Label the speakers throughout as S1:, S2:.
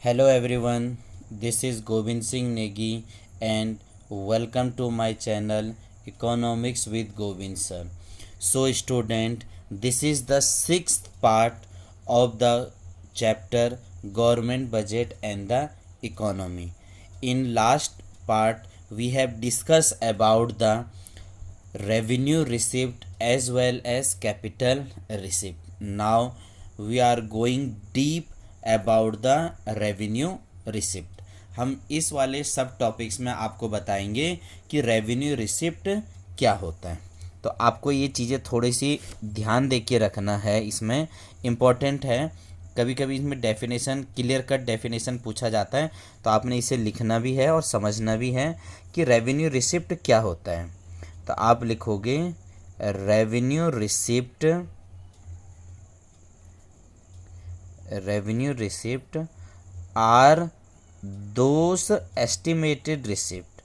S1: Hello everyone, this is Govind Singh Negi and welcome to my channel Economics with Govind sir. So student, this is the sixth part of the chapter Government Budget and the Economy. In last part we have discussed about the revenue receipt as well as capital receipt. Now we are going deep about the revenue receipt. हम इस वाले सब topics में आपको बताएंगे कि revenue receipt क्या होता है। तो आपको ये चीज़ें थोड़ी सी ध्यान दे के रखना है, इसमें इम्पोर्टेंट है। कभी कभी इसमें डेफिनेशन, क्लियर कट डेफिनेशन पूछा जाता है, तो आपने इसे लिखना भी है और समझना भी है कि रेवेन्यू रिसिप्ट क्या होता है। तो आप लिखोगे revenue receipt are those estimated receipt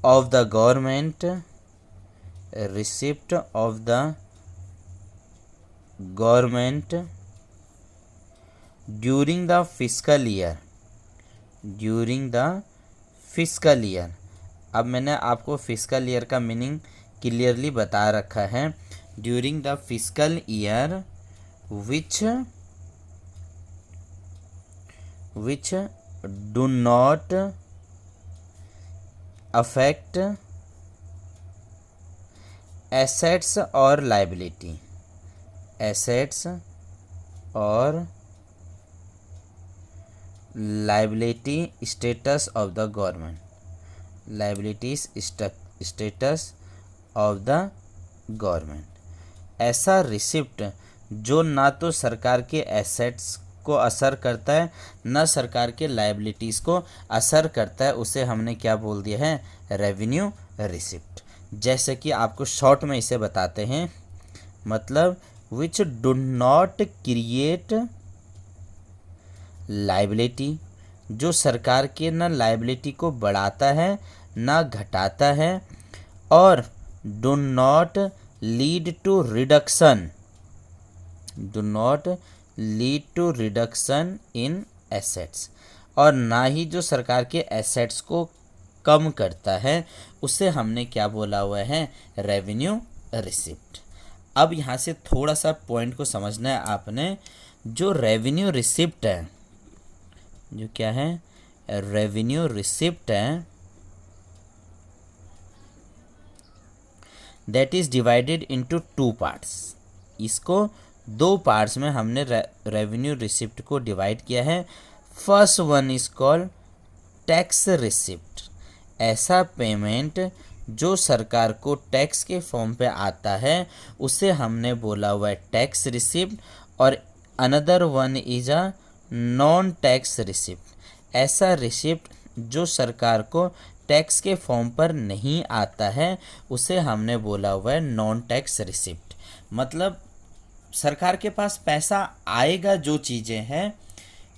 S1: of the government during the fiscal year। अब मैंने आपको फिस्कल ईयर का मीनिंग क्लियरली बता रखा है। During the fiscal year which do not affect assets or liability status of the government, ऐसा receipt जो ना तो सरकार के एसेट्स को असर करता है ना सरकार के लायबिलिटीज़ को असर करता है, उसे हमने क्या बोल दिया है, रेवेन्यू रिसिप्ट। जैसे कि आपको शॉर्ट में इसे बताते हैं, मतलब which do not create liability, जो सरकार के ना लायबिलिटी को बढ़ाता है ना घटाता है, और do not lead to reduction in assets, और ना ही जो सरकार के एसेट्स को कम करता है, उसे हमने क्या बोला हुआ है, रेवेन्यू रिसिप्ट। अब यहाँ से थोड़ा सा पॉइंट को समझना है आपने। जो रेवेन्यू रिसिप्ट है, जो क्या है, रेवेन्यू रिसिप्ट है, that is divided into 2 parts. इसको 2 पार्ट्स में हमने रेवेन्यू रिसिप्ट को डिवाइड किया है। First one is called tax receipt, ऐसा पेमेंट जो सरकार को टैक्स के फॉर्म पे आता है, उसे हमने बोला हुआ है टैक्स रिसिप्ट। और another one is a non tax receipt, ऐसा रिसिप्ट जो सरकार को टैक्स के फॉर्म पर नहीं आता है, उसे हमने बोला हुआ है नॉन टैक्स रिसिप्ट। मतलब सरकार के पास पैसा आएगा, जो चीज़ें हैं,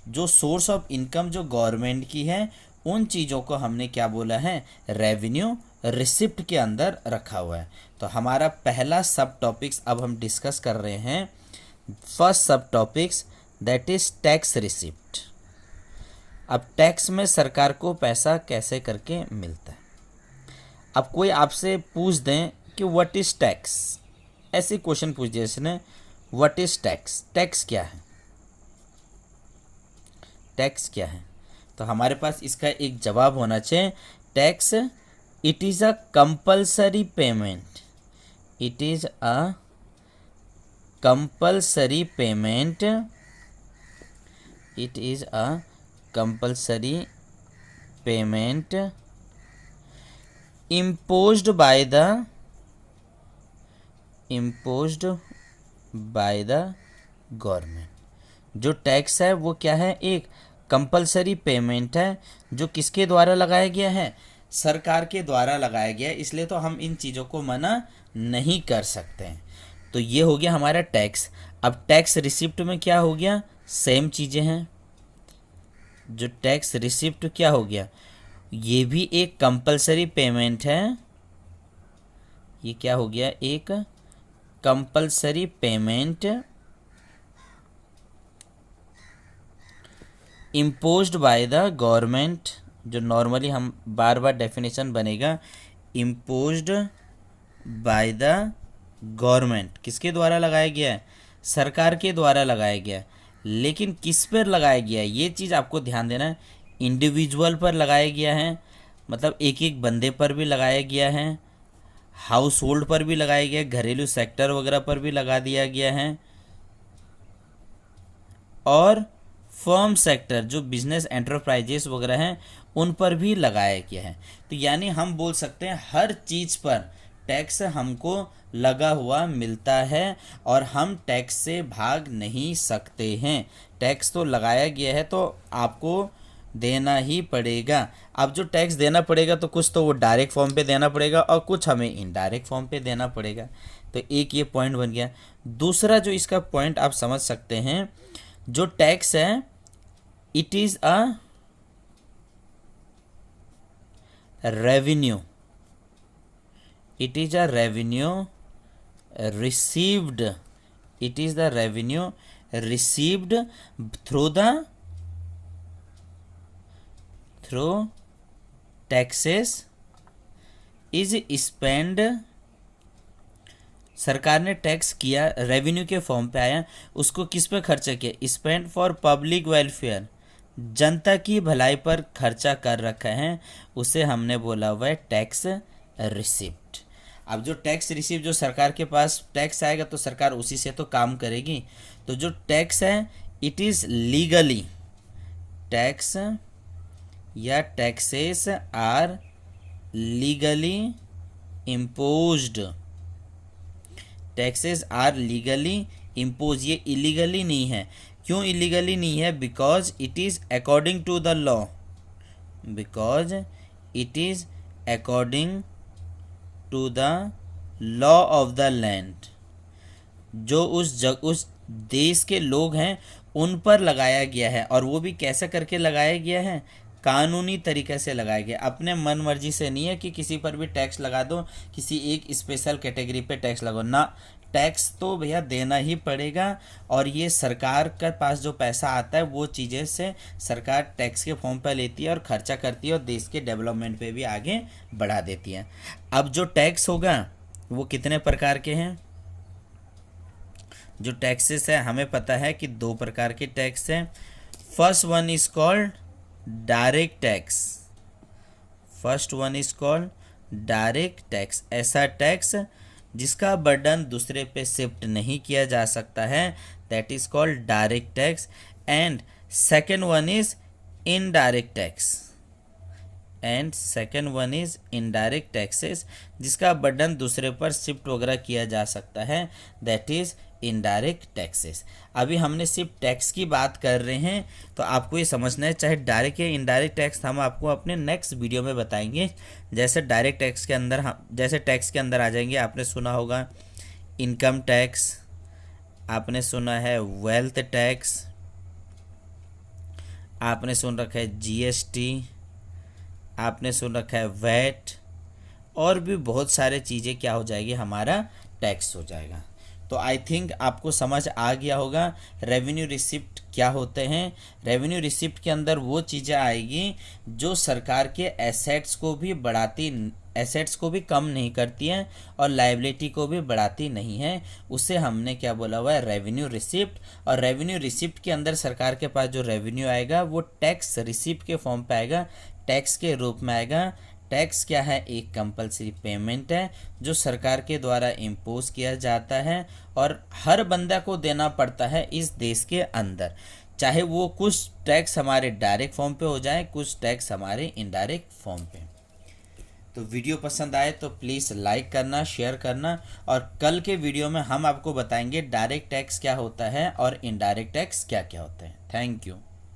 S1: जो सोर्स ऑफ इनकम जो गवर्नमेंट की है, उन चीज़ों को हमने क्या बोला है, रेवेन्यू रिसिप्ट के अंदर रखा हुआ है। तो हमारा पहला सब टॉपिक्स अब हम डिस्कस कर रहे हैं। फर्स्ट सब topics that is tax receipt. अब टैक्स में सरकार को पैसा कैसे करके मिलता है। अब कोई आपसे पूछ दें कि व्हाट इज टैक्स, ऐसे क्वेश्चन पूछ दिया इसने, व्हाट इज टैक्स, टैक्स क्या है, टैक्स क्या है, तो हमारे पास इसका एक जवाब होना चाहिए। Tax it is a compulsory payment, it is a compulsory payment, it is a compulsory payment imposed by the government. जो टैक्स है वो क्या है, एक कंपल्सरी पेमेंट है, जो किसके द्वारा लगाया गया है, सरकार के द्वारा लगाया गया है। इसलिए तो हम इन चीज़ों को मना नहीं कर सकते हैं। तो ये हो गया हमारा टैक्स। अब टैक्स रिसिप्ट में क्या हो गया, सेम चीज़ें हैं। जो टैक्स रिसिप्ट क्या हो गया, ये भी एक कंपलसरी पेमेंट है, ये क्या हो गया, एक compulsory payment imposed by the government, जो नॉर्मली हम बार बार डेफिनेशन बनेगा, इम्पोज्ड बाय द गवर्नमेंट, किसके द्वारा लगाया गया है, सरकार के द्वारा लगाया गया है। लेकिन किस पर लगाया गया है, ये चीज़ आपको ध्यान देना है। इंडिविजुअल पर लगाया गया है, मतलब एक एक बंदे पर भी लगाया गया है, हाउस होल्ड पर भी लगाया गया है, घरेलू सेक्टर वगैरह पर भी लगा दिया गया है, और फर्म सेक्टर जो बिजनेस एंटरप्राइजेस वगैरह हैं उन पर भी लगाया गया है। तो यानी हम बोल सकते हैं हर चीज़ पर टैक्स हमको लगा हुआ मिलता है और हम टैक्स से भाग नहीं सकते हैं। टैक्स तो लगाया गया है तो आपको देना ही पड़ेगा। अब जो टैक्स देना पड़ेगा तो कुछ तो वो डायरेक्ट फॉर्म पे देना पड़ेगा और कुछ हमें इनडायरेक्ट फॉर्म पे देना पड़ेगा। तो एक ये पॉइंट बन गया। दूसरा जो इसका पॉइंट आप समझ सकते हैं, जो टैक्स है it is a revenue, it is a revenue received, it is the revenue received through taxes is spent। सरकार ने टैक्स किया, रेवेन्यू के फॉर्म पे आया, उसको किस पे खर्चा किया, स्पेंड फॉर पब्लिक वेलफेयर, जनता की भलाई पर खर्चा कर रखा है, उसे हमने बोला हुआ है टैक्स रिसिप्ट। अब जो टैक्स रिसीव, जो सरकार के पास टैक्स आएगा तो सरकार उसी से तो काम करेगी। तो जो टैक्स है इट इज़ लीगली, टैक्स या taxes are legally imposed, taxes are legally impose, ये इलीगली नहीं है। क्यों इलीगली नहीं है, because it is according to the law, because it is according to the law of the land, जो उस देश के लोग हैं उन पर लगाया गया है। और वो भी कैसे करके लगाया गया है, कानूनी तरीके से लगाया गया, अपने मन मर्जी से नहीं है कि किसी पर भी टैक्स लगा दो, किसी एक स्पेशल कैटेगरी पे टैक्स लगाओ ना। टैक्स तो भैया देना ही पड़ेगा। और ये सरकार के पास जो पैसा आता है वो चीज़ें से सरकार टैक्स के फॉर्म पर लेती है और खर्चा करती है और देश के डेवलपमेंट पे भी आगे बढ़ा देती है। अब जो टैक्स होगा वो कितने प्रकार के हैं, जो टैक्सेस है हमें पता है कि 2 प्रकार के टैक्स हैं। First one is called direct tax, first one is called direct tax, ऐसा टैक्स जिसका बर्डन दूसरे पे शिफ्ट नहीं किया जा सकता है, that is called direct tax. And second one is indirect tax, and second one is indirect taxes, जिसका बर्डन दूसरे पर शिफ्ट वगैरह किया जा सकता है, दैट इज इनडायरेक्ट टैक्सेस। अभी हमने सिर्फ टैक्स की बात कर रहे हैं, तो आपको ये समझना है चाहे डायरेक्ट या इनडायरेक्ट टैक्स हम आपको अपने नेक्स्ट वीडियो में बताएंगे। जैसे डायरेक्ट टैक्स के अंदर हम जैसे टैक्स के अंदर आ जाएंगे, आपने सुना होगा इनकम टैक्स, आपने सुना है वेल्थ टैक्स, आपने सुन रखा है जीएसटी, आपने सुन रखा है वैट, और भी बहुत सारे चीज़ें क्या हो जाएगी, हमारा टैक्स हो जाएगा। तो आई थिंक आपको समझ आ गया होगा रेवेन्यू रिसिप्ट क्या होते हैं। रेवेन्यू रिसिप्ट के अंदर वो चीज़ें आएगी जो सरकार के एसेट्स को भी बढ़ाती, एसेट्स को भी कम नहीं करती हैं और लायबिलिटी को भी बढ़ाती नहीं है, उसे हमने क्या बोला हुआ है, रेवेन्यू रिसिप्ट। और रेवेन्यू रिसिप्ट के अंदर सरकार के पास जो रेवेन्यू आएगा वो टैक्स रिसिप्ट के फॉर्म पे आएगा, टैक्स के रूप में आएगा। टैक्स क्या है, एक कंपलसरी पेमेंट है जो सरकार के द्वारा इम्पोज किया जाता है और हर बंदा को देना पड़ता है इस देश के अंदर, चाहे वो कुछ टैक्स हमारे डायरेक्ट फॉर्म पे हो जाए, कुछ टैक्स हमारे इनडायरेक्ट फॉर्म पे। तो वीडियो पसंद आए तो प्लीज़ लाइक करना, शेयर करना, और कल के वीडियो में हम आपको बताएंगे डायरेक्ट टैक्स क्या होता है और इनडायरेक्ट टैक्स क्या क्या होते हैं। Thank you.